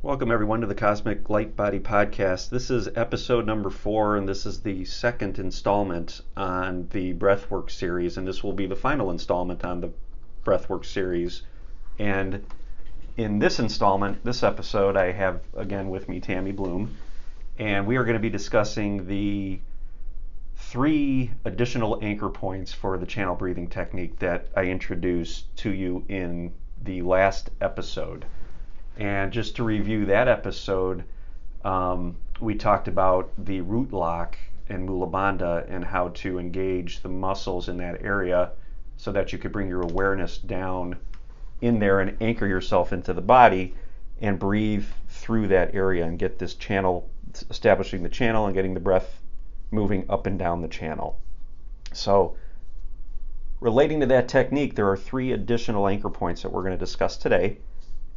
Welcome, everyone, to the Cosmic Light Body Podcast. This is episode number 4, and this is the second installment on the Breathwork Series, and this will be the final installment on the Breathwork Series. And in this installment, this episode, I have again with me Tammy Bloom, and we are going to be discussing the 3 additional anchor points for the channel breathing technique that I introduced to you in the last episode. And just to review that episode, we talked about the root lock and mula bandha and how to engage the muscles in that area so that you could bring your awareness down in there and anchor yourself into the body and breathe through that area and get this channel, establishing the channel and getting the breath moving up and down the channel. So relating to that technique, there are 3 additional anchor points that we're going to discuss today.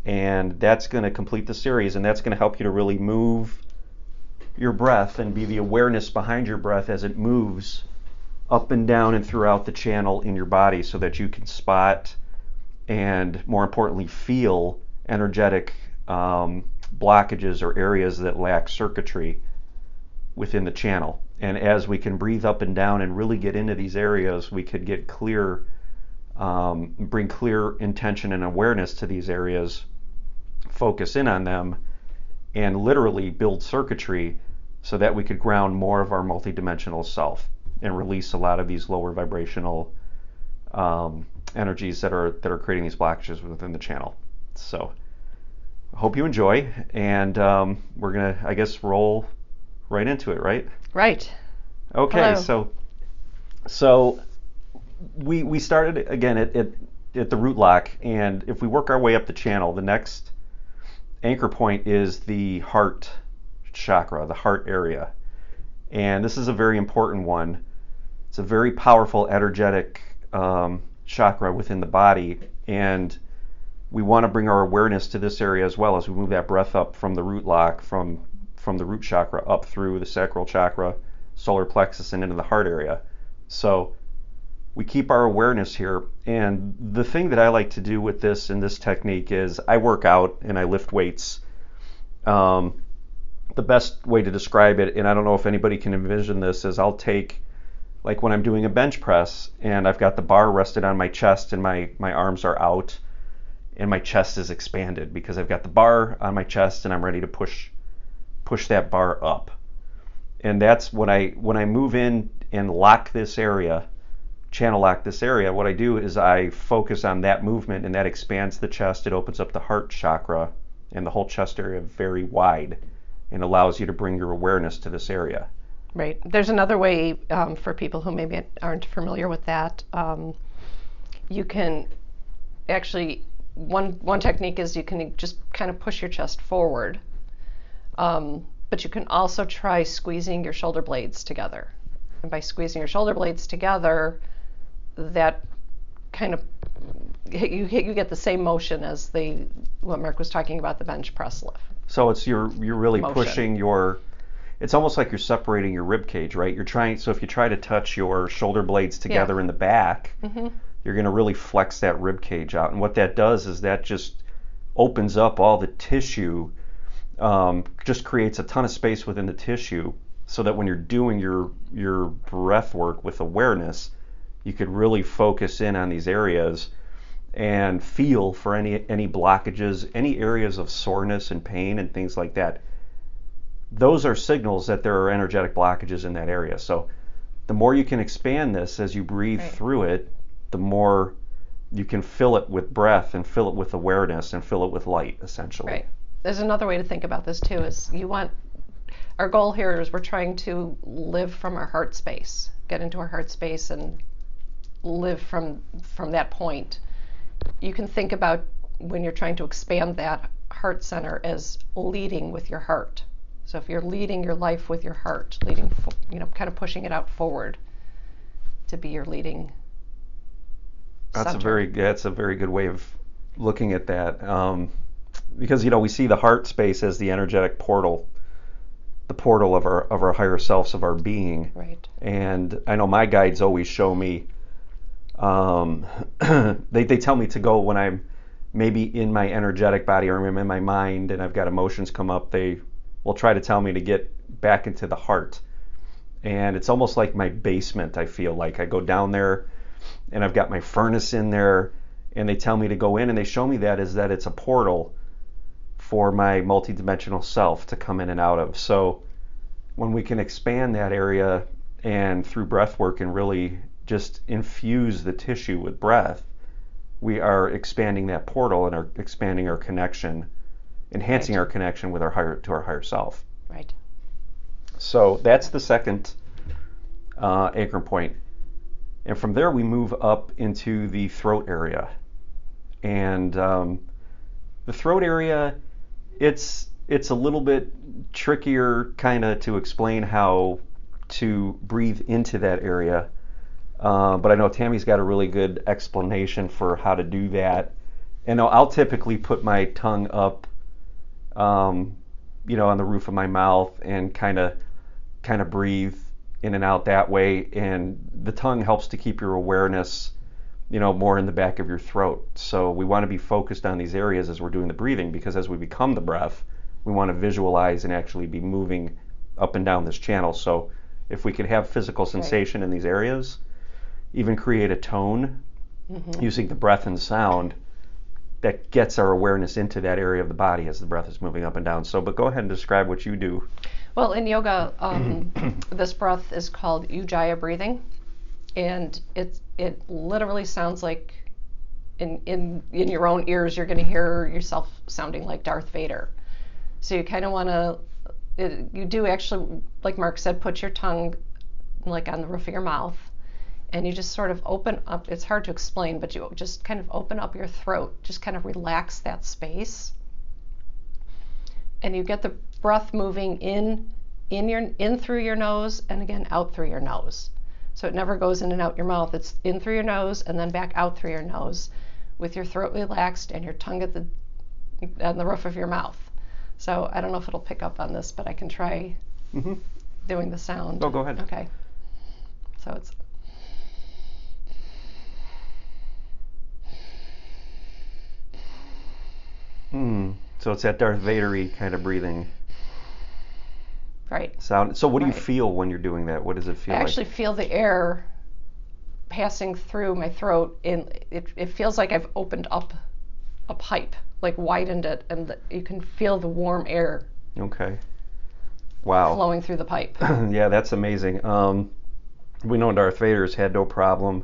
And that's going to complete the series, and that's going to help you to really move your breath and be the awareness behind your breath as it moves up and down and throughout the channel in your body so that you can spot and, more importantly, feel energetic blockages or areas that lack circuitry within the channel. And as we can breathe up and down and really get into these areas, we could get clear, bring clear intention and awareness to these areas, focus in on them, and literally build circuitry so that we could ground more of our multidimensional self and release a lot of these lower vibrational energies that are creating these blockages within the channel. So I hope you enjoy, and we're gonna, I guess, roll right into it, right? Right. Okay. Hello. So we started again at the root lock, and if we work our way up the channel, the next anchor point is the heart chakra, the heart area. And this is a very important one. It's a very powerful energetic chakra within the body, and we want to bring our awareness to this area as well as we move that breath up from the root lock, from the root chakra up through the sacral chakra, solar plexus, and into the heart area. So we keep our awareness here, and the thing that I like to do with this in this technique is I work out and I lift weights. The best way to describe it, and I don't know if anybody can envision this, is I'll take, like when I'm doing a bench press and I've got the bar rested on my chest and my arms are out and my chest is expanded because I've got the bar on my chest and I'm ready to push that bar up. And that's when I move in and lock this area, channel lock this area, what I do is I focus on that movement, and that expands the chest. It opens up the heart chakra and the whole chest area very wide and allows you to bring your awareness to this area. Right. There's another way for people who maybe aren't familiar with that. You can actually, one technique is you can just kind of push your chest forward, but you can also try squeezing your shoulder blades together. And by squeezing your shoulder blades together, that kind of, you get the same motion as what Mark was talking about, the bench press lift. So it's you're really motion. pushing it's almost like you're separating your rib cage, right? So if you try to touch your shoulder blades together in the back, you're going to really flex that rib cage out. And what that does is that just opens up all the tissue, just creates a ton of space within the tissue, so that when you're doing your breath work with awareness, you could really focus in on these areas and feel for any blockages, any areas of soreness and pain and things like that. Those are signals that there are energetic blockages in that area. So the more you can expand this as you breathe through it, the more you can fill it with breath and fill it with awareness and fill it with light, essentially. Right. There's another way to think about this too, is our goal here is we're trying to live from our heart space, get into our heart space and live from that point. You can think about when you're trying to expand that heart center as leading with your heart. So if you're leading your life with your heart, leading, kind of pushing it out forward to be your leading That's center. That's a very good way of looking at that, because we see the heart space as the energetic portal, the portal of our higher selves, of our being. Right. And I know my guides always show me, they tell me to go when I'm maybe in my energetic body or in my mind and I've got emotions come up, they will try to tell me to get back into the heart. And it's almost like my basement. I feel like I go down there and I've got my furnace in there and they tell me to go in and they show me that it's a portal for my multidimensional self to come in and out of. So when we can expand that area and through breath work and really just infuse the tissue with breath, we are expanding that portal and are expanding our connection, enhancing our connection with our higher self. Right. So that's the second anchor point. And from there we move up into the throat area. And the throat area, it's a little bit trickier kind of to explain how to breathe into that area. But I know Tammy's got a really good explanation for how to do that. And I'll typically put my tongue up, on the roof of my mouth and kind of breathe in and out that way. And the tongue helps to keep your awareness, more in the back of your throat. So we want to be focused on these areas as we're doing the breathing, because as we become the breath, we want to visualize and actually be moving up and down this channel. So if we could have physical sensation in these areas, even create a tone using the breath and sound that gets our awareness into that area of the body as the breath is moving up and down. So, but go ahead and describe what you do. Well, in yoga, this breath is called Ujjayi breathing, and it literally sounds like in your own ears you're going to hear yourself sounding like Darth Vader. So you kind of want to, you do actually, like Mark said, put your tongue like on the roof of your mouth, and you just sort of open up. It's hard to explain, but you just kind of open up your throat, just kind of relax that space, and you get the breath moving in through your nose and again out through your nose. So it never goes in and out your mouth. It's in through your nose and then back out through your nose, with your throat relaxed and your tongue on the roof of your mouth. So I don't know if it'll pick up on this, but I can try doing the sound. Oh, go ahead. Okay. So it's. So it's that Darth Vader-y kind of breathing. Right. Sound. So what do you feel when you're doing that? What does it feel like? I actually feel the air passing through my throat, and it feels like I've opened up a pipe, like widened it, and you can feel the warm air. Okay. Wow. Flowing through the pipe. Yeah, that's amazing. We know Darth Vader's had no problem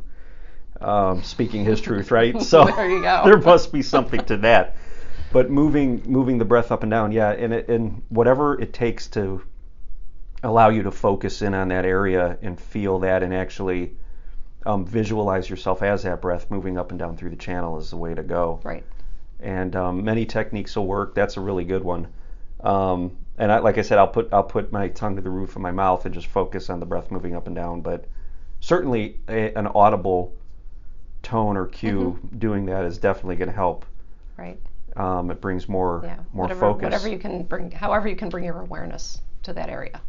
speaking his truth, right? So there you go. There must be something to that. But moving the breath up and down, yeah, and whatever it takes to allow you to focus in on that area and feel that and actually visualize yourself as that breath moving up and down through the channel is the way to go. Right. And many techniques will work. That's a really good one. And like I said, I'll put my tongue to the roof of my mouth and just focus on the breath moving up and down. But certainly an audible tone or cue doing that is definitely going to help. Right. It brings more focus. Whatever you can bring, however you can bring your awareness to that area.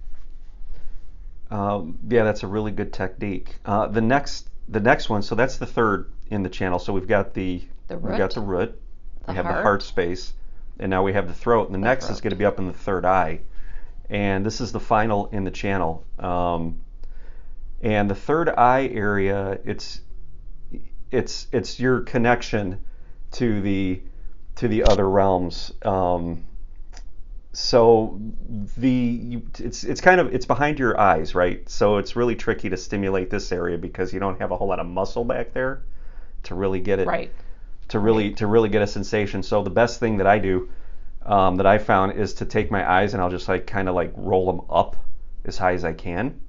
Yeah, that's a really good technique. The next one, so that's the third in the channel. So we've got the root, we have the heart space, and now we have the throat. And the next is going to be up in the third eye, and this is the final in the channel. And the third eye area, it's your connection to the other realms. So it's behind your eyes, right? So it's really tricky to stimulate this area because you don't have a whole lot of muscle back there to really get it right. to really get a sensation. So the best thing that I do that I found is to take my eyes and I'll just kind of roll them up as high as I can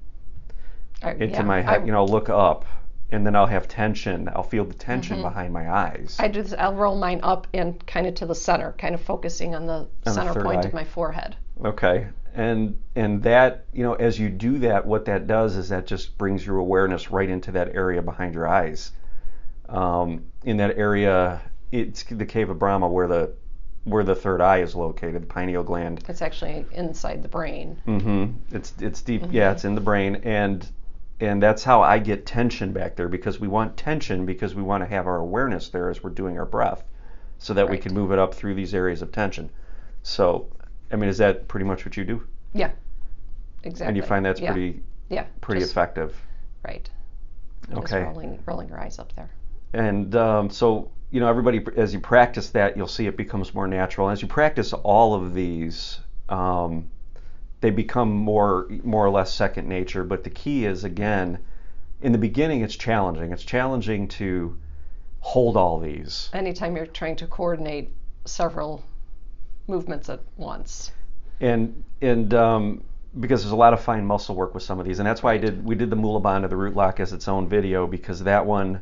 into my head. Look up. And then I'll have tension. I'll feel the tension behind my eyes. I do this. I'll roll mine up and kind of to the center, kind of focusing on the center point of my forehead. Okay. And that, as you do that, what that does is that just brings your awareness right into that area behind your eyes. In that area, it's the cave of Brahma where the third eye is located, the pineal gland. It's actually inside the brain. It's deep. Yeah, it's in the brain, and that's how I get tension back there, because we want tension because we want to have our awareness there as we're doing our breath. so that we Right. can move it up through these areas of tension. So, I mean, is that pretty much what you do? Yeah, exactly. And you find that's Yeah. pretty Yeah, pretty just, effective? right. Just Okay. rolling your eyes up there. And so, everybody, as you practice that, you'll see it becomes more natural. As you practice all of these, they become more or less second nature. But the key is, again, in the beginning, it's challenging. It's challenging to hold all these. Anytime you're trying to coordinate several movements at once. And because there's a lot of fine muscle work with some of these, and that's why we did the mula bandha, the root lock, as its own video, because that one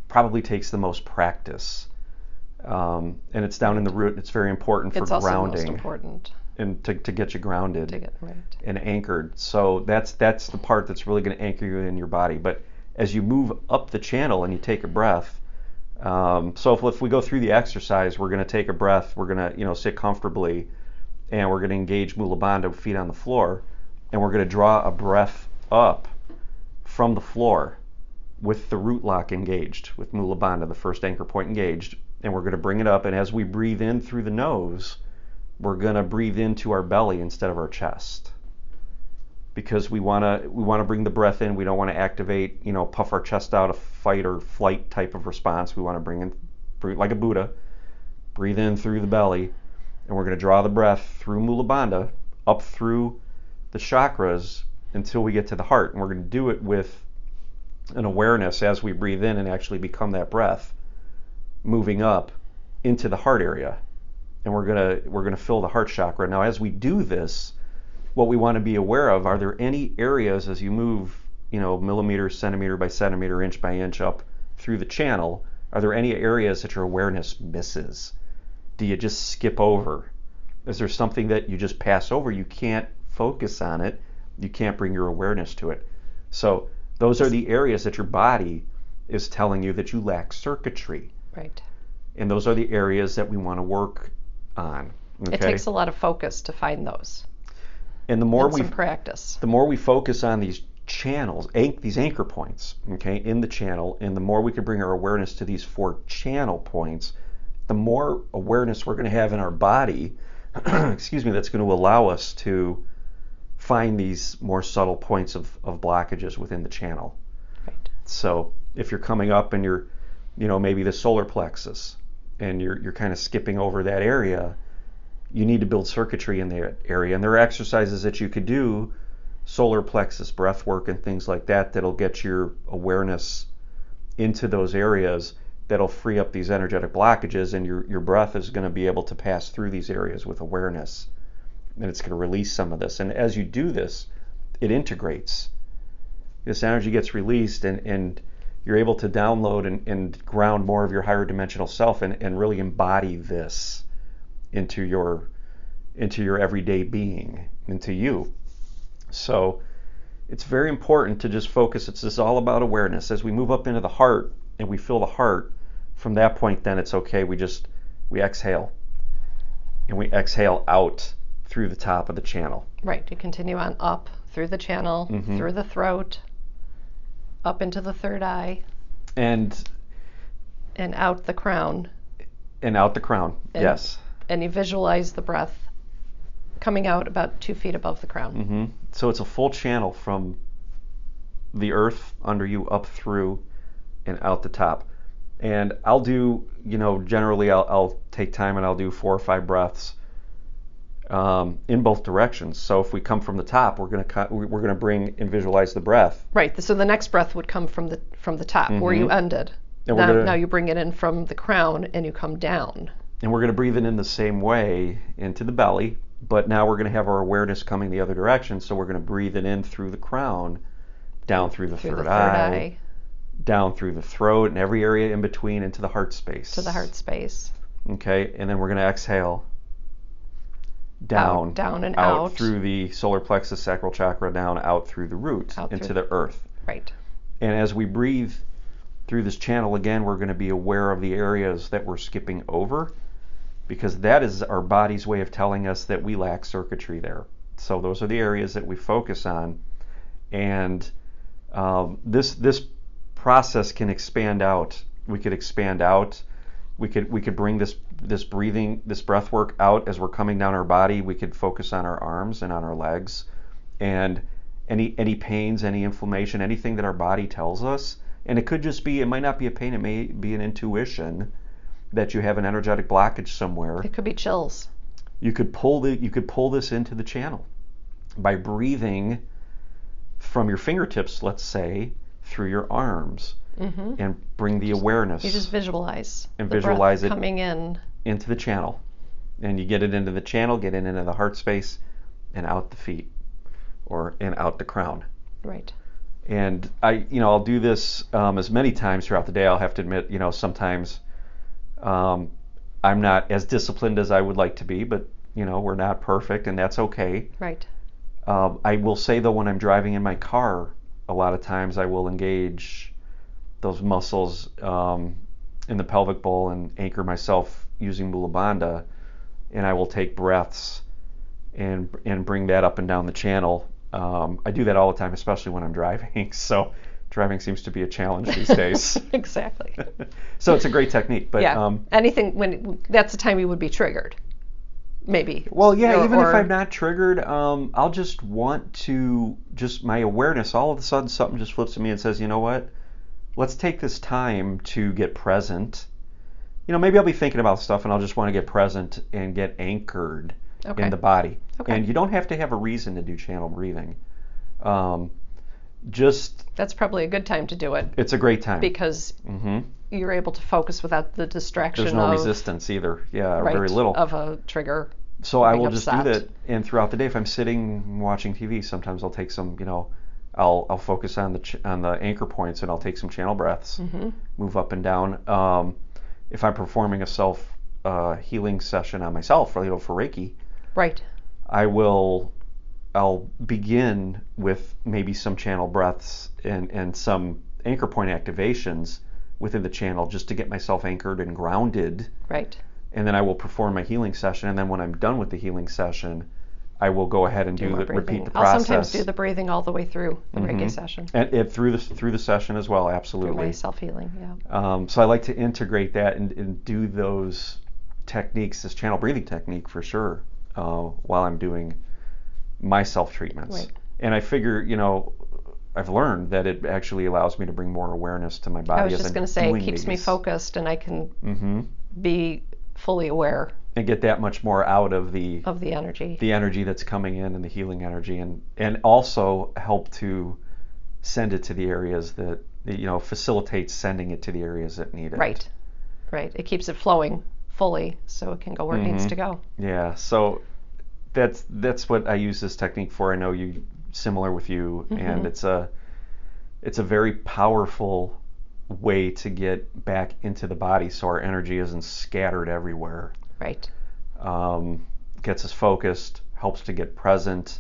probably takes the most practice. And it's down in the root. It's very important for It's also grounding. most important And to get you grounded to get right. and anchored. So that's the part that's really going to anchor you in your body. But as you move up the channel and you take a breath, so if we go through the exercise, we're going to take a breath. We're going to sit comfortably, and we're going to engage mula bandha, feet on the floor, and we're going to draw a breath up from the floor with the root lock engaged, with mula bandha, the first anchor point engaged, and we're going to bring it up. And as we breathe in through the nose, we're going to breathe into our belly instead of our chest, because we want to bring the breath in. We don't want to activate, puff our chest out, a fight or flight type of response. We want to breathe like a Buddha, breathe in through the belly, and we're going to draw the breath through mula bandha up through the chakras until we get to the heart. And we're going to do it with an awareness as we breathe in and actually become that breath moving up into the heart area. And we're gonna fill the heart chakra. Now, as we do this, what we want to be aware of, are there any areas as you move, millimeter, centimeter by centimeter, inch by inch up through the channel, are there any areas that your awareness misses? Do you just skip over? Is there something that you just pass over? You can't focus on it. You can't bring your awareness to it. So those are the areas that your body is telling you that you lack circuitry. Right. And those are the areas that we want to work on. Okay? It takes a lot of focus to find those. And the more some practice. The more we focus on these channels, these anchor points, okay, in the channel, and the more we can bring our awareness to these 4 channel points, the more awareness we're going to have in our body, excuse me, that's going to allow us to find these more subtle points of blockages within the channel. Right. So if you're coming up and you're, maybe the solar plexus, and you're kind of skipping over that area, you need to build circuitry in that area. And there are exercises that you could do, solar plexus, breath work, and things like that, that'll get your awareness into those areas, that'll free up these energetic blockages, and your breath is going to be able to pass through these areas with awareness. And it's going to release some of this. And as you do this, it integrates. This energy gets released, and you're able to download and ground more of your higher dimensional self, and really embody this into your everyday being, into you. So it's very important to just focus. It's just all about awareness. As we move up into the heart and we feel the heart, from that point then it's okay. We exhale, and we exhale out through the top of the channel. Right. You continue on up through the channel, through the throat, up into the third eye, and out the crown. And out the crown, yes. And you visualize the breath coming out about 2 feet above the crown. So it's a full channel from the earth under you up through and out the top. And I'll do, generally I'll take time and I'll do 4 or 5 breaths in both directions. So if we come from the top, we're gonna bring and visualize the breath. Right. So the next breath would come from the top where you ended. And now you bring it in from the crown and you come down. And we're gonna breathe it in the same way into the belly, but now we're gonna have our awareness coming the other direction. So we're gonna breathe it in through the crown, down through the third eye, down through the throat, and every area in between into the heart space. To the heart space. Okay, and then we're gonna exhale. Down and out through the solar plexus, sacral chakra, down, out through the root, into the earth. Right. And as we breathe through this channel, again, we're going to be aware of the areas that we're skipping over, because that is our body's way of telling us that we lack circuitry there. So those are the areas that we focus on, and this process can expand out. We could expand out. We could bring this this breath work out as we're coming down our body. We could focus on our arms and on our legs, and any pains, any inflammation, anything that our body tells us. And it could just be, it might not be a pain, it may be an intuition that you have an energetic blockage somewhere. It could be chills. You could pull this into the channel by breathing from your fingertips, let's say, through your arms, and bring the awareness. You just visualize and the visualize breath it coming in into the channel, and you get it into the channel, get it into the heart space, and out the feet, and out the crown. Right. And I'll do this as many times throughout the day. I'll have to admit, sometimes I'm not as disciplined as I would like to be, but we're not perfect, and that's okay. Right. I will say though, when I'm driving in my car, a lot of times I will engage those muscles in the pelvic bowl and anchor myself using mula bandha, and I will take breaths and bring that up and down the channel. I do that all the time, especially when I'm driving. So driving seems to be a challenge these days. Exactly. So it's a great technique. But yeah. Anything that's the time you would be triggered. Maybe. Well, yeah, even if I'm not triggered, I'll just want to, my awareness, all of a sudden something just flips to me and says, you know what, let's take this time to get present. Maybe I'll be thinking about stuff and I'll just want to get present and get anchored in the body. Okay. And you don't have to have a reason to do channel breathing. That's probably a good time to do it. It's a great time. Because you're able to focus without the distraction. There's no resistance either. Yeah, right, very little. Of a trigger. So I will just do that. And throughout the day, if I'm sitting watching TV, sometimes I'll take some, I'll focus on the anchor points, and I'll take some channel breaths, move up and down. If I'm performing a self healing session on myself, for Reiki, right, I'll begin with maybe some channel breaths and some anchor point activations within the channel, just to get myself anchored and grounded. Right. And then I will perform my healing session, and then when I'm done with the healing session, I will go ahead and repeat the process. I'll sometimes do the breathing all the way through the Reiki session. And through the session as well, absolutely. Through my self-healing, yeah. So I like to integrate that and do those techniques, this channel breathing technique for sure, while I'm doing my self-treatments. Right. And I figure, I've learned that it actually allows me to bring more awareness to my body. I was just going to say, it keeps me focused, and I can be fully aware. And get that much more out of the energy. The energy that's coming in, and the healing energy, and also help to send it to the areas that, facilitates sending it to the areas that need it. Right. Right. It keeps it flowing fully so it can go where it needs to go. Yeah. So that's what I use this technique for. I know similar with you, and it's a very powerful way to get back into the body so our energy isn't scattered everywhere. Right. Gets us focused, helps to get present,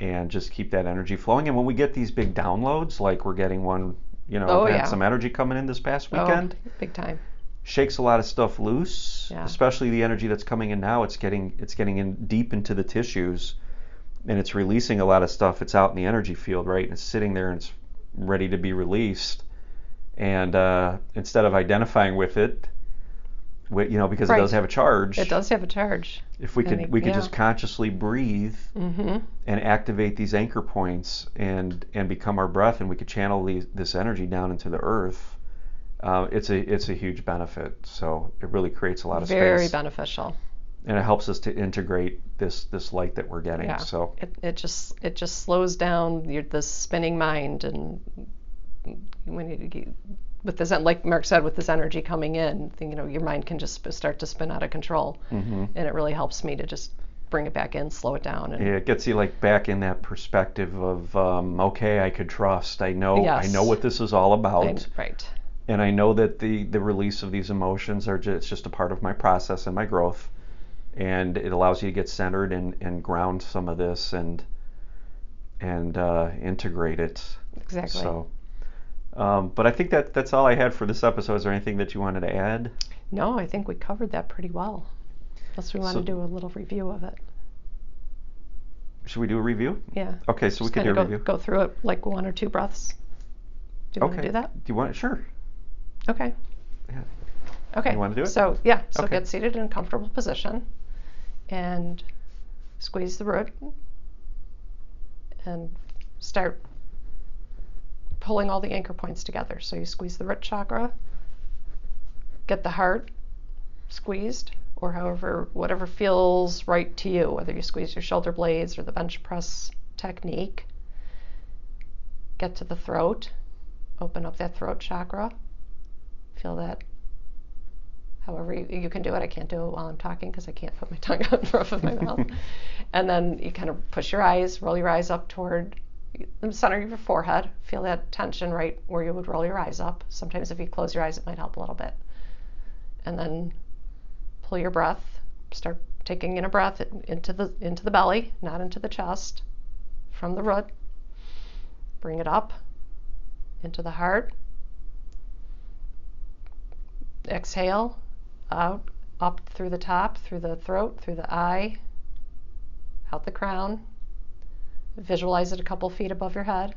and just keep that energy flowing. And when we get these big downloads, like we're getting one, had some energy coming in this past weekend. Oh, big time. Shakes a lot of stuff loose, especially the energy that's coming in now. It's getting in deep into the tissues, and it's releasing a lot of stuff. It's out in the energy field, right? And it's sitting there, and it's ready to be released. And instead of identifying with it, because it does have a charge. It does have a charge. If we could just consciously breathe and activate these anchor points and become our breath, and we could channel this energy down into the earth. It's a huge benefit. So it really creates a lot of space. Very beneficial. And it helps us to integrate this light that we're getting. Yeah. So it just slows down the spinning mind, and when you with this, like Mark said, with this energy coming in, your mind can just start to spin out of control, and it really helps me to just bring it back in, slow it down. And it gets you back in that perspective of okay, I could trust. I know what this is all about. Right. And I know that the release of these emotions it's just a part of my process and my growth, and it allows you to get centered and ground some of this and integrate it. Exactly. So. But I think that's all I had for this episode. Is there anything that you wanted to add? No, I think we covered that pretty well. Unless we want to do a little review of it. Should we do a review? Yeah. Okay, so we can do a review. Go through it like 1 or 2 breaths. Do you want to do that? Do you want it? Sure. Okay. Yeah. Okay. You want to do it? So yeah, so Okay. get seated in a comfortable position and squeeze the root and start pulling all the anchor points together. So you squeeze the root chakra, get the heart squeezed, or whatever feels right to you, whether you squeeze your shoulder blades or the bench press technique. Get to the throat, open up that throat chakra, feel that however you can do it. I can't do it while I'm talking because I can't put my tongue out in the roof of my mouth. And then you kind of push your eyes, roll your eyes up toward the center of your forehead. Feel that tension right where you would roll your eyes up. Sometimes if you close your eyes, it might help a little bit. And then pull your breath. Start taking in a breath into the belly, not into the chest, from the root. Bring it up into the heart. Exhale out, up through the top, through the throat, through the eye, out the crown. Visualize it a couple feet above your head.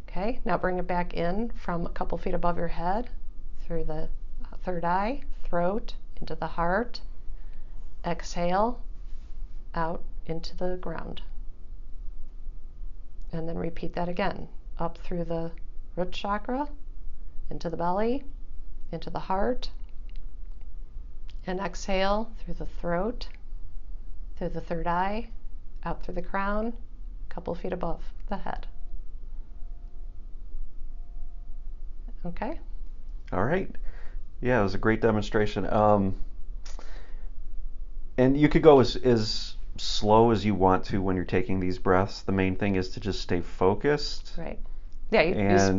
Okay, now bring it back in from a couple feet above your head, through the third eye, throat, into the heart. Exhale out into the ground. And then repeat that again, up through the root chakra, into the belly, into the heart, and exhale through the throat, through the third eye, out through the crown, a couple feet above the head. Okay? All right. Yeah, it was a great demonstration. And you could go as slow as you want to when you're taking these breaths. The main thing is to just stay focused. Right. Yeah,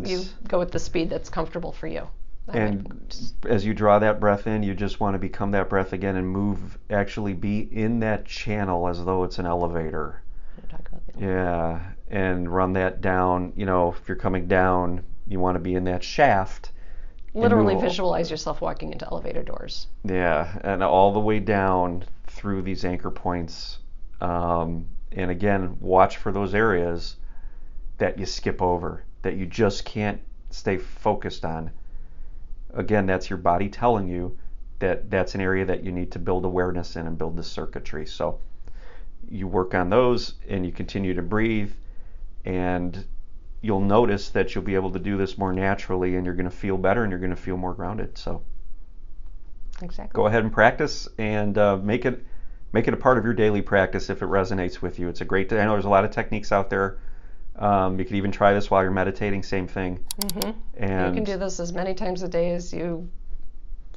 you go with the speed that's comfortable for you. And as you draw that breath in, you just want to become that breath again and actually be in that channel as though it's an elevator. Talk about the elevator. Yeah, and run that down. If you're coming down, you want to be in that shaft. Literally visualize yourself walking into elevator doors. Yeah, and all the way down through these anchor points. And again, watch for those areas that you skip over, that you just can't stay focused on. Again, that's your body telling you that that's an area that you need to build awareness in and build the circuitry. So you work on those and you continue to breathe, and you'll notice that you'll be able to do this more naturally, and you're going to feel better and you're going to feel more grounded. So exactly. Go ahead and practice, and make it a part of your daily practice if it resonates with you. It's a great. I know there's a lot of techniques out there. You could even try this while you're meditating. Same thing. Mm-hmm. And you can do this as many times a day as you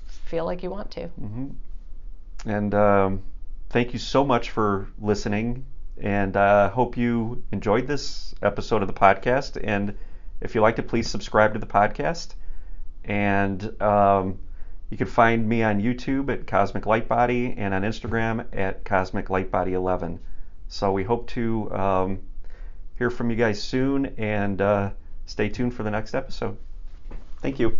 feel like you want to. Mm-hmm. And thank you so much for listening. And hope you enjoyed this episode of the podcast. And if you liked it, please subscribe to the podcast. And you can find me on YouTube at Cosmic Light Body and on Instagram at Cosmic Light Body 11. So we hope to hear from you guys soon, and stay tuned for the next episode. Thank you.